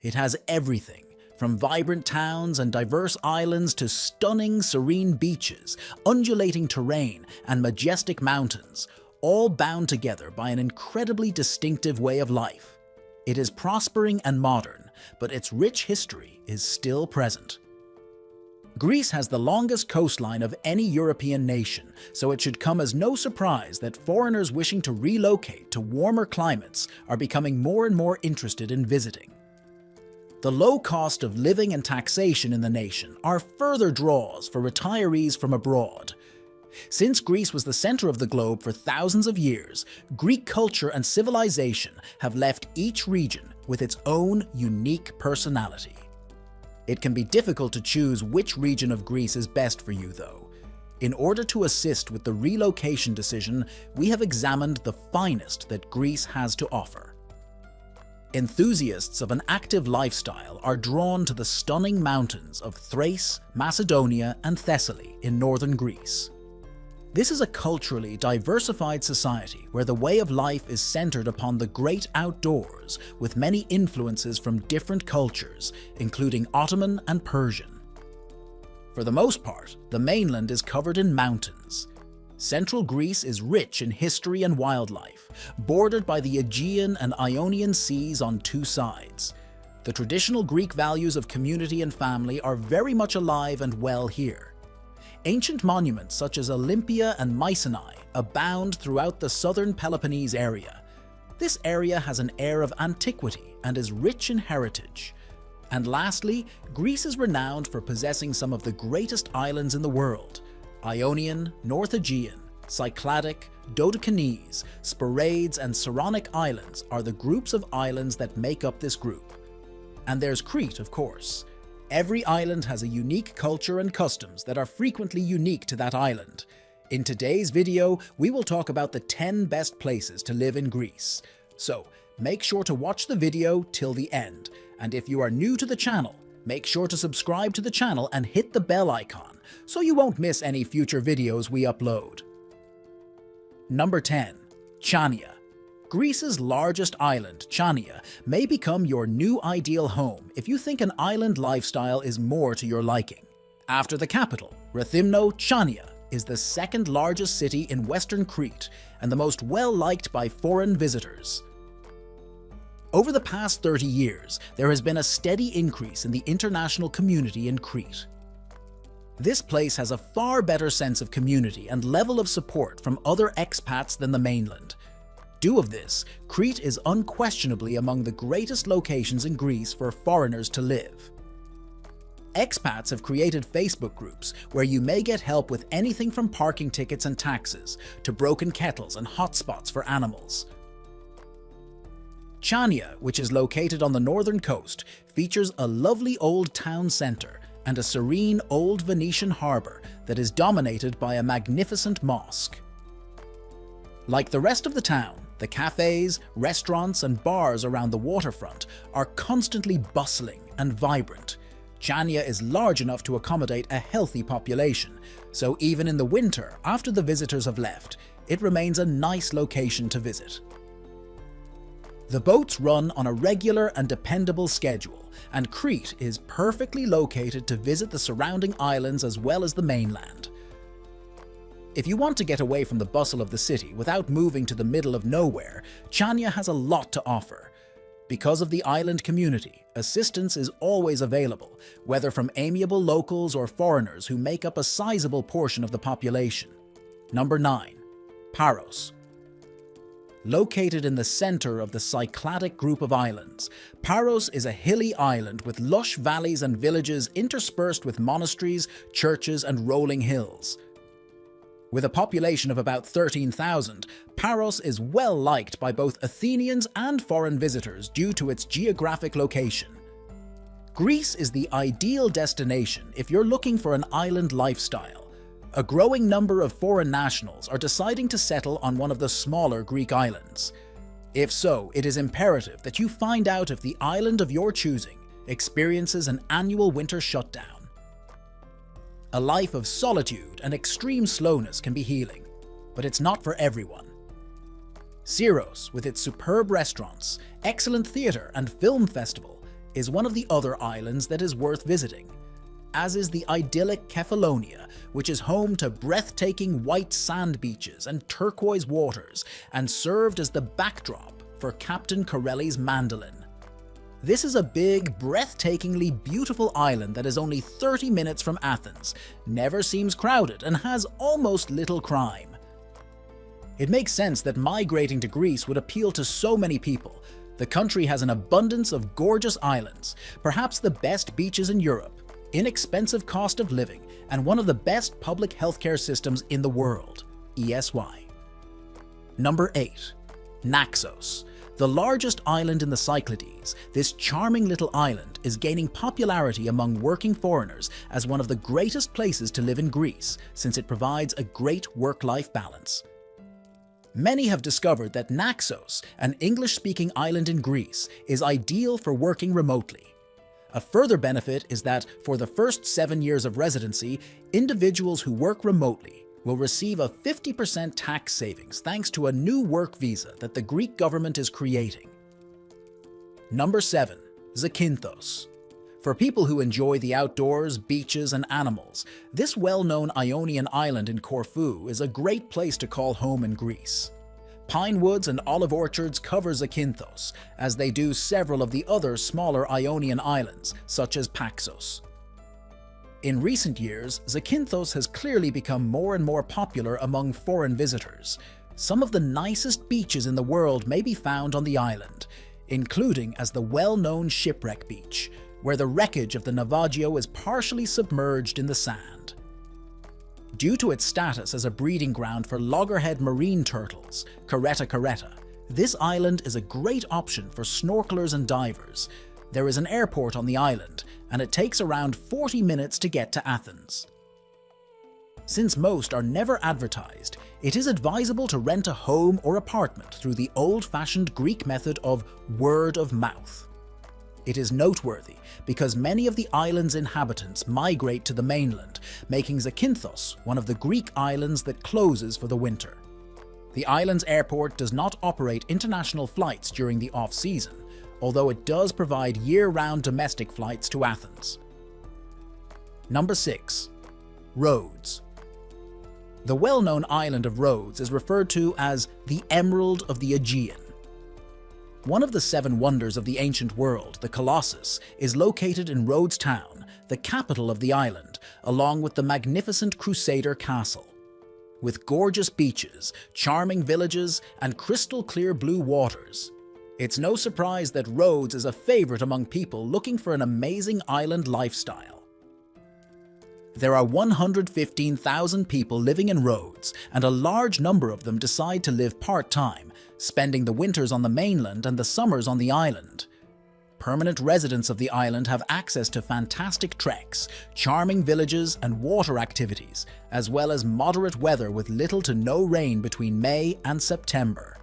It has everything, from vibrant towns and diverse islands to stunning, serene beaches, undulating terrain, and majestic mountains, all bound together by an incredibly distinctive way of life. It is prospering and modern, but its rich history is still present. Greece has the longest coastline of any European nation, so it should come as no surprise that foreigners wishing to relocate to warmer climates are becoming more and more interested in visiting. The low cost of living and taxation in the nation are further draws for retirees from abroad. Since Greece was the center of the globe for thousands of years, Greek culture and civilization have left each region with its own unique personality. It can be difficult to choose which region of Greece is best for you, though. In order to assist with the relocation decision, we have examined the finest that Greece has to offer. Enthusiasts of an active lifestyle are drawn to the stunning mountains of Thrace, Macedonia, and Thessaly in northern Greece. This is a culturally diversified society where the way of life is centered upon the great outdoors, with many influences from different cultures, including Ottoman and Persian. For the most part, the mainland is covered in mountains. Central Greece is rich in history and wildlife, bordered by the Aegean and Ionian seas on two sides. The traditional Greek values of community and family are very much alive and well here. Ancient monuments such as Olympia and Mycenae abound throughout the southern Peloponnese area. This area has an air of antiquity and is rich in heritage. And lastly, Greece is renowned for possessing some of the greatest islands in the world. Ionian, North Aegean, Cycladic, Dodecanese, Sporades, and Saronic islands are the groups of islands that make up this group. And there's Crete, of course. Every island has a unique culture and customs that are frequently unique to that island. In today's video, we will talk about the 10 best places to live in Greece. So, make sure to watch the video till the end. And if you are new to the channel, make sure to subscribe to the channel and hit the bell icon so you won't miss any future videos we upload. Number 10. Chania. Greece's largest island, Chania, may become your new ideal home if you think an island lifestyle is more to your liking. After the capital, Rethymno, Chania is the second largest city in western Crete and the most well-liked by foreign visitors. Over the past 30 years, there has been a steady increase in the international community in Crete. This place has a far better sense of community and level of support from other expats than the mainland. Due of this, Crete is unquestionably among the greatest locations in Greece for foreigners to live. Expats have created Facebook groups where you may get help with anything from parking tickets and taxes to broken kettles and hotspots for animals. Chania, which is located on the northern coast, features a lovely old town centre and a serene old Venetian harbour that is dominated by a magnificent mosque. Like the rest of the town, the cafes, restaurants, and bars around the waterfront are constantly bustling and vibrant. Chania is large enough to accommodate a healthy population, so even in the winter, after the visitors have left, it remains a nice location to visit. The boats run on a regular and dependable schedule, and Crete is perfectly located to visit the surrounding islands as well as the mainland. If you want to get away from the bustle of the city without moving to the middle of nowhere, Chania has a lot to offer. Because of the island community, assistance is always available, whether from amiable locals or foreigners who make up a sizable portion of the population. Number 9. Paros. Located in the center of the Cycladic group of islands, Paros is a hilly island with lush valleys and villages interspersed with monasteries, churches, and rolling hills. With a population of about 13,000, Paros is well liked by both Athenians and foreign visitors due to its geographic location. Greece is the ideal destination if you're looking for an island lifestyle. A growing number of foreign nationals are deciding to settle on one of the smaller Greek islands. If so, it is imperative that you find out if the island of your choosing experiences an annual winter shutdown. A life of solitude and extreme slowness can be healing, but it's not for everyone. Syros, with its superb restaurants, excellent theatre and film festival, is one of the other islands that is worth visiting, as is the idyllic Kefalonia, which is home to breathtaking white sand beaches and turquoise waters, and served as the backdrop for Captain Corelli's mandolin. This is a big, breathtakingly beautiful island that is only 30 minutes from Athens, never seems crowded, and has almost little crime. It makes sense that migrating to Greece would appeal to so many people. The country has an abundance of gorgeous islands, perhaps the best beaches in Europe, inexpensive cost of living, and one of the best public healthcare systems in the world, ESY. Number 8. Naxos. The largest island in the Cyclades, this charming little island is gaining popularity among working foreigners as one of the greatest places to live in Greece, since it provides a great work-life balance. Many have discovered that Naxos, an English-speaking island in Greece, is ideal for working remotely. A further benefit is that for the first 7 years of residency, individuals who work remotely will receive a 50% tax savings thanks to a new work visa that the Greek government is creating. Number 7. Zakynthos. For people who enjoy the outdoors, beaches, and animals, this well-known Ionian island in Corfu is a great place to call home in Greece. Pine woods and olive orchards cover Zakynthos, as they do several of the other smaller Ionian islands, such as Paxos. In recent years, Zakynthos has clearly become more and more popular among foreign visitors. Some of the nicest beaches in the world may be found on the island, including as the well-known Shipwreck Beach, where the wreckage of the Navajo is partially submerged in the sand. Due to its status as a breeding ground for loggerhead marine turtles, Crete, this island is a great option for snorkelers and divers. There is an airport on the island, and it takes around 40 minutes to get to Athens. Since most are never advertised, it is advisable to rent a home or apartment through the old-fashioned Greek method of word of mouth. It is noteworthy because many of the island's inhabitants migrate to the mainland, making Zakynthos one of the Greek islands that closes for the winter. The island's airport does not operate international flights during the off-season, although it does provide year-round domestic flights to Athens. Number 6. Rhodes. The well-known island of Rhodes is referred to as the Emerald of the Aegean. One of the 7 wonders of the ancient world, the Colossus, is located in Rhodes town, the capital of the island, along with the magnificent Crusader Castle. With gorgeous beaches, charming villages, and crystal-clear blue waters, it's no surprise that Rhodes is a favorite among people looking for an amazing island lifestyle. There are 115,000 people living in Rhodes, and a large number of them decide to live part-time, spending the winters on the mainland and the summers on the island. Permanent residents of the island have access to fantastic treks, charming villages, and water activities, as well as moderate weather with little to no rain between May and September.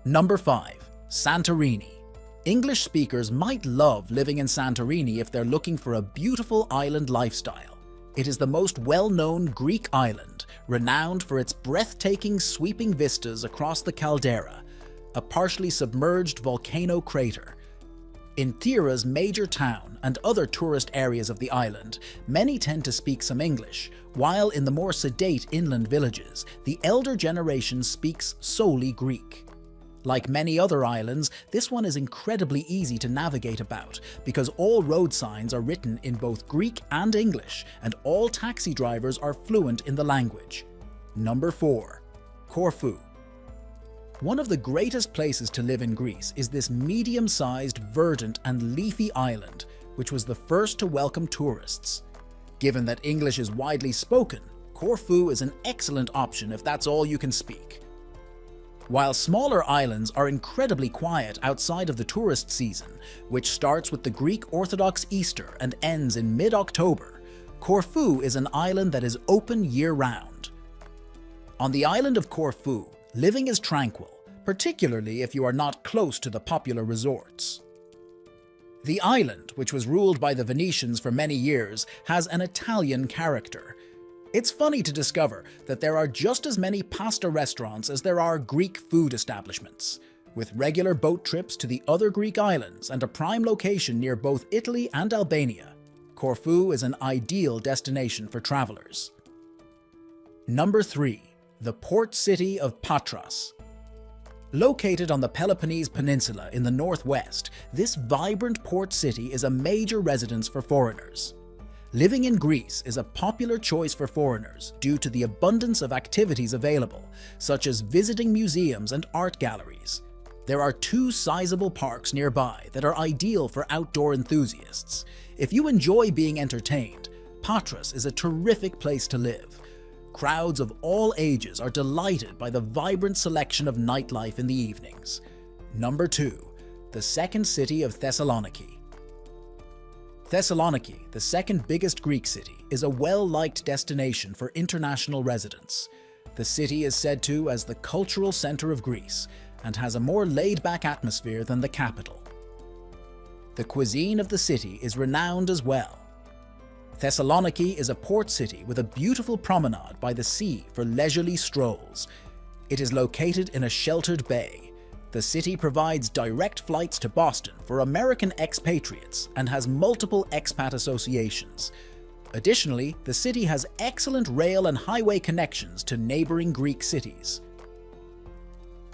Number 5. Santorini. English speakers might love living in Santorini if they're looking for a beautiful island lifestyle. It is the most well-known Greek island, renowned for its breathtaking sweeping vistas across the caldera, a partially submerged volcano crater. In Thera's major town and other tourist areas of the island, many tend to speak some English, while in the more sedate inland villages, the elder generation speaks solely Greek. Like many other islands, this one is incredibly easy to navigate about because all road signs are written in both Greek and English, and all taxi drivers are fluent in the language. Number 4. Corfu. One of the greatest places to live in Greece is this medium-sized, verdant and leafy island, which was the first to welcome tourists. Given that English is widely spoken, Corfu is an excellent option if that's all you can speak. While smaller islands are incredibly quiet outside of the tourist season, which starts with the Greek Orthodox Easter and ends in mid-October, Corfu is an island that is open year-round. On the island of Corfu, living is tranquil, particularly if you are not close to the popular resorts. The island, which was ruled by the Venetians for many years, has an Italian character. It's funny to discover that there are just as many pasta restaurants as there are Greek food establishments. With regular boat trips to the other Greek islands and a prime location near both Italy and Albania, Corfu is an ideal destination for travelers. Number 3. The port city of Patras. Located on the Peloponnese Peninsula in the northwest, this vibrant port city is a major residence for foreigners. Living in Greece is a popular choice for foreigners due to the abundance of activities available, such as visiting museums and art galleries. There are 2 sizable parks nearby that are ideal for outdoor enthusiasts. If you enjoy being entertained, Patras is a terrific place to live. Crowds of all ages are delighted by the vibrant selection of nightlife in the evenings. Number 2. The second city of Thessaloniki. Thessaloniki, the second biggest Greek city, is a well-liked destination for international residents. The city is said to as the cultural center of Greece and has a more laid-back atmosphere than the capital. The cuisine of the city is renowned as well. Thessaloniki is a port city with a beautiful promenade by the sea for leisurely strolls. It is located in a sheltered bay. The city provides direct flights to Boston for American expatriates and has multiple expat associations. Additionally, the city has excellent rail and highway connections to neighboring Greek cities.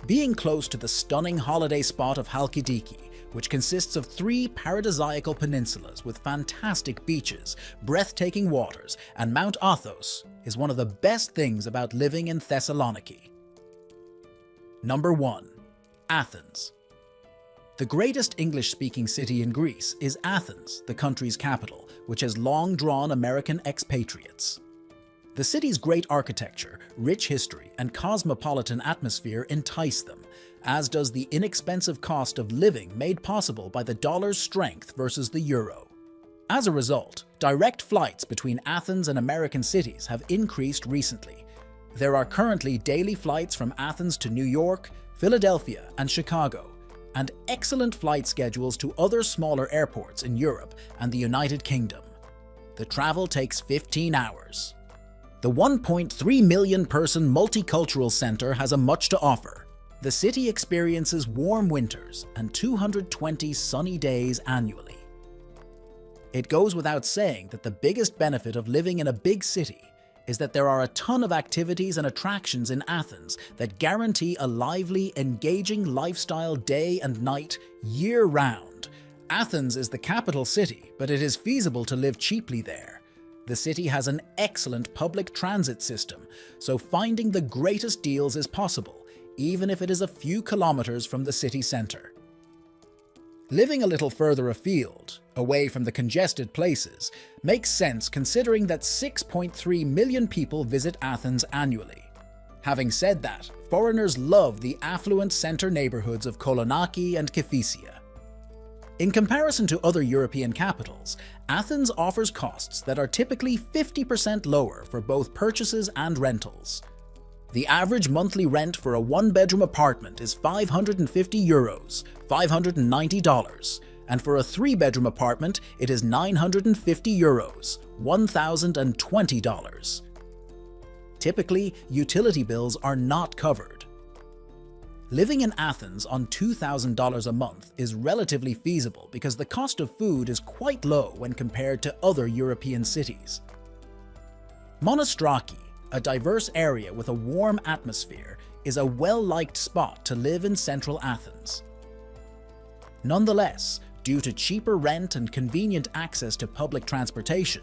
Being close to the stunning holiday spot of Halkidiki, which consists of 3 paradisiacal peninsulas with fantastic beaches, breathtaking waters, and Mount Athos, is one of the best things about living in Thessaloniki. Number 1. Athens. The greatest English-speaking city in Greece is Athens, the country's capital, which has long drawn American expatriates. The city's great architecture, rich history, and cosmopolitan atmosphere entice them, as does the inexpensive cost of living made possible by the dollar's strength versus the euro. As a result, direct flights between Athens and American cities have increased recently. There are currently daily flights from Athens to New York, Philadelphia, and Chicago, and excellent flight schedules to other smaller airports in Europe and the United Kingdom. The travel takes 15 hours. The 1.3 million person multicultural center has a much to offer. The city experiences warm winters and 220 sunny days annually. It goes without saying that the biggest benefit of living in a big city is that there are a ton of activities and attractions in Athens that guarantee a lively, engaging lifestyle day and night, year-round. Athens is the capital city, but it is feasible to live cheaply there. The city has an excellent public transit system, so finding the greatest deals is possible, even if it is a few kilometers from the city center. Living a little further afield, away from the congested places, makes sense considering that 6.3 million people visit Athens annually. Having said that, foreigners love the affluent center neighborhoods of Kolonaki and Kifisia. In comparison to other European capitals, Athens offers costs that are typically 50% lower for both purchases and rentals. The average monthly rent for a 1-bedroom apartment is €550, $590, and for a 3-bedroom apartment it is €950, $1,020. Typically, utility bills are not covered. Living in Athens on $2,000 a month is relatively feasible because the cost of food is quite low when compared to other European cities. Monostraki, a diverse area with a warm atmosphere, is a well-liked spot to live in central Athens. Nonetheless, due to cheaper rent and convenient access to public transportation,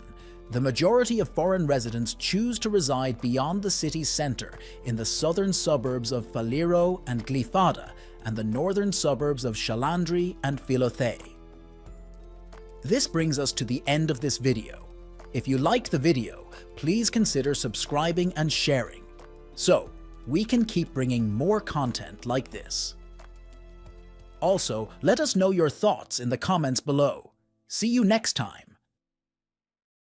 the majority of foreign residents choose to reside beyond the city's center in the southern suburbs of Faliro and Glyfada and the northern suburbs of Shalandri and Philothei. This brings us to the end of this video. If you liked the video, please consider subscribing and sharing, so we can keep bringing more content like this. Also, let us know your thoughts in the comments below. See you next time.